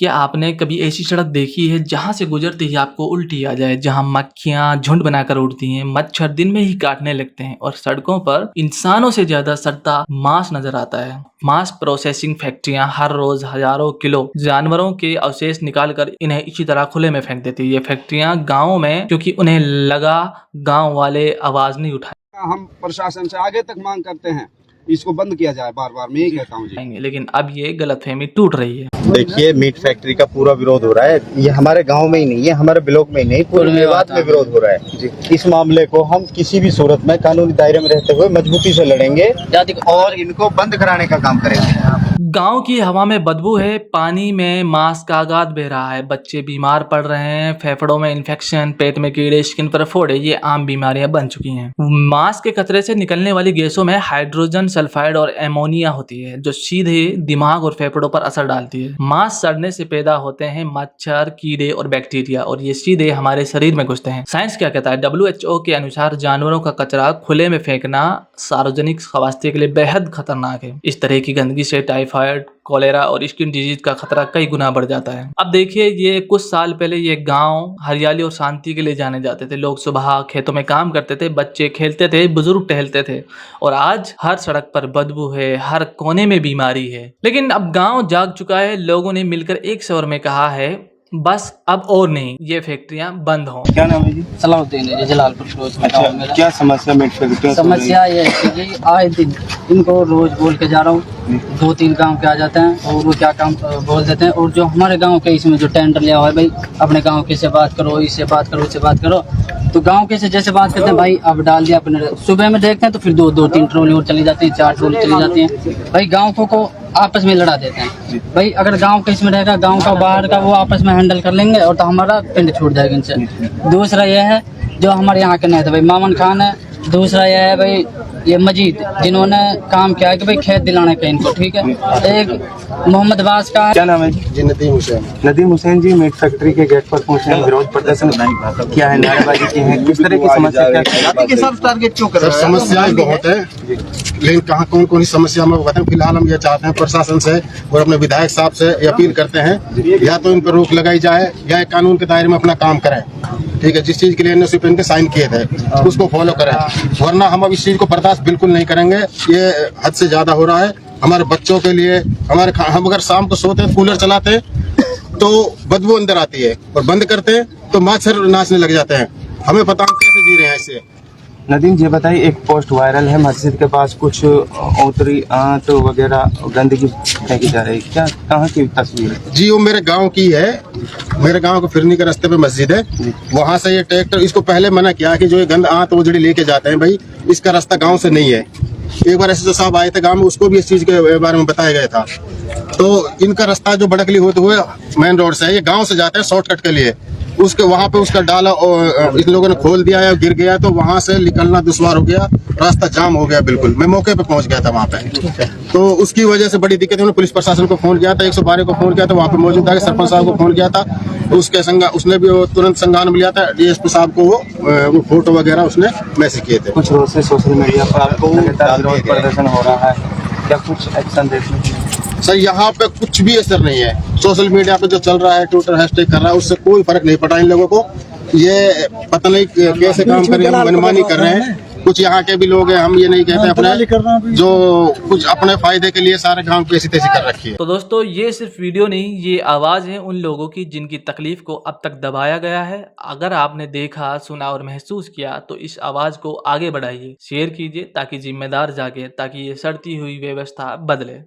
क्या आपने कभी ऐसी सड़क देखी है जहाँ से गुजरते ही आपको उल्टी आ जाए, जहाँ मक्खियाँ झुंड बनाकर उड़ती हैं, मच्छर दिन में ही काटने लगते हैं और सड़कों पर इंसानों से ज्यादा सड़ता मांस नजर आता है। मांस प्रोसेसिंग फैक्ट्रियां हर रोज हजारों किलो जानवरों के अवशेष निकाल कर इन्हें इसी तरह खुले में फेंक देती है। ये फैक्ट्रियां गाँव में, क्योंकि उन्हें लगा गाँव वाले आवाज नहीं उठाए, हम प्रशासन से आगे तक मांग करते हैं इसको बंद किया जाए। बार बार मैं यही कहता हूँ जी। लेकिन अब ये गलतफहमी टूट रही है। देखिए, मीट फैक्ट्री का पूरा विरोध हो रहा है। ये हमारे गांव में ही नहीं है, हमारे ब्लॉक में ही नहीं, पूरे मेवात में विरोध हो रहा है। इस मामले को हम किसी भी सूरत में कानूनी दायरे में रहते हुए मजबूती से लड़ेंगे और इनको बंद कराने का काम करेंगे। गांव की हवा में बदबू है, पानी में मांस का आगाद बह रहा है, बच्चे बीमार पड़ रहे हैं, फेफड़ों में इन्फेक्शन, पेट में कीड़े, स्किन पर फोड़े, ये आम बीमारियां बन चुकी हैं। मांस के कचरे से निकलने वाली गैसों में हाइड्रोजन सल्फाइड और एमोनिया होती है, जो सीधे दिमाग और फेफड़ों पर असर डालती है। मांस सड़ने से पैदा होते हैं मच्छर, कीड़े और बैक्टीरिया, और ये सीधे हमारे शरीर में घुसते हैं। साइंस क्या कहता है? WHO के अनुसार जानवरों का कचरा खुले में फेंकना सार्वजनिक स्वास्थ्य के लिए बेहद खतरनाक है। इस तरह की गंदगी से टाइफाइड, कॉलेरा और स्किन डिजीज का खतरा कई गुना बढ़ जाता है। अब देखिए, ये कुछ साल पहले ये गांव हरियाली और शांति के लिए जाने जाते थे। लोग सुबह खेतों में काम करते थे, बच्चे खेलते थे, बुजुर्ग टहलते थे, और आज हर सड़क पर बदबू है, हर कोने में बीमारी है। लेकिन अब गांव जाग चुका है। लोगों ने मिलकर एक स्वर में कहा है, बस अब और नहीं, ये फैक्ट्रियां बंद हों। क्या नाम है जी? सलाहुद्दीन है जी, जलालपुर फिरोज में गाँव मेरा। क्या समस्या मीट फैक्ट्री? समस्या ये है कि आए दिन इनको रोज बोल के जा रहा हूँ, 2-3 गांव के आ जाते हैं और वो क्या काम बोल देते हैं। और जो हमारे गांव के इसमें जो टेंडर लिया हुआ है, भाई अपने गांव के से बात करो, इससे बात करो, उससे बात करो, तो गांव के से जैसे बात करते हैं, भाई अब डाल दिया अपने, सुबह में देखते हैं तो फिर 2-3 ट्रॉली और चली जाती है, 4 ट्रॉली चली जाती है। भाई गाँव को आपस में लड़ा देते हैं। भाई अगर गांव के इसमें रहेगा, गांव का बाहर का वो आपस में हैंडल कर लेंगे और तो हमारा पिंड छूट जाएगा इनसे। दूसरा यह है जो हमारे यहाँ के नहीं थे, भाई मामन खान है। दूसरा यह है भाई ये मजीद, जिन्होंने काम किया है कि भाई खेत दिलाने का इनको, ठीक है। एक मोहम्मद बास का। क्या नाम है जी? नदीम हुसैन। नदीम हुसैन जी, मीट फैक्ट्री के गेट पर पहुंचे हैं, विरोध प्रदर्शन किया है, नारेबाजी की है, किस तरह की समस्या के साथ टारगेट क्यों कर रहे हैं? समस्याएं बहुत है, लेकिन कहाँ कौन कौन सी समस्या में बताएं। फिलहाल हम ये चाहते हैं प्रशासन से और अपने विधायक साहब से ये अपील करते हैं, या तो इन पर रोक लगाई जाए या कानून के दायरे में अपना काम करें, ठीक है। जिस चीज के लिए एनओसी पे इनके साइन किए थे उसको फॉलो करें, वरना हम अब इस चीज को बर्दाश्त बिल्कुल नहीं करेंगे। ये हद से ज्यादा हो रहा है हमारे बच्चों के लिए। हम अगर शाम को सोते हैं, कूलर चलाते हैं तो बदबू अंदर आती है, और बंद करते हैं तो मच्छर नाचने लग जाते हैं। हमें पता हम कैसे जी रहे हैं इससे। नदीम जी बताइए, एक पोस्ट वायरल है, मस्जिद के पास कुछ औतरी आंट वगैरह गंदगी फेंकी जा रही है, क्या कहाँ की तस्वीर है? जी वो मेरे गांव की है। मेरे गांव के फिरनी के रास्ते पे मस्जिद है, वहां से ये ट्रैक्टर, इसको पहले मना किया कि जो ये गंद आंत उजड़ी लेके जाते हैं, भाई इसका रास्ता गांव से नहीं है। एक बार एसएसओ साहब आए थे गांव में, उसको भी इस चीज के बारे में बताया गया था। तो इनका रास्ता जो बड़कली होते हुए मेन रोड से है, ये गाँव से जाते हैं शॉर्टकट के लिए, उसके वहां पे उसका डाला और इन लोगों ने खोल दिया है, गिर गया, तो वहां से निकलना दुश्वार हो गया, रास्ता जाम हो गया बिल्कुल। मैं मौके पे पहुंच गया था वहां पे, तो उसकी वजह से बड़ी दिक्कत है। उन्होंने पुलिस प्रशासन को फोन किया था, 112 को फोन किया था, वहां पे मौजूद था, सरपंच साहब को फोन किया था, उसने भी तुरंत संज्ञान में लिया था। डीएसपी साहब को वो फोटो वगैरह उसने मैसेज किए थे। कुछ रोज से सोशल मीडिया पर आपको विरोध प्रदर्शन हो रहा है, क्या कुछ एक्शन देखने? सर यहाँ पे कुछ भी असर नहीं है। सोशल मीडिया पे जो चल रहा है, ट्विटर हैशटैग कर रहा है, उससे कोई फर्क नहीं पड़ा इन लोगों को। ये पता नहीं कैसे काम कर रहे हैं, मनमानी कर रहे हैं। कुछ यहाँ के भी लोग हैं, हम ये नहीं कहते अपने, जो कुछ अपने फायदे के लिए सारे काम को ऐसी तैसी कर रखी है। तो दोस्तों, ये सिर्फ वीडियो नहीं, ये आवाज है उन लोगों की जिनकी तकलीफ को अब तक दबाया गया है। अगर आपने देखा, सुना और महसूस किया तो इस आवाज को आगे बढ़ाइए, शेयर कीजिए ताकि जिम्मेदार जागे, ताकि ये सड़ती हुई व्यवस्था बदले।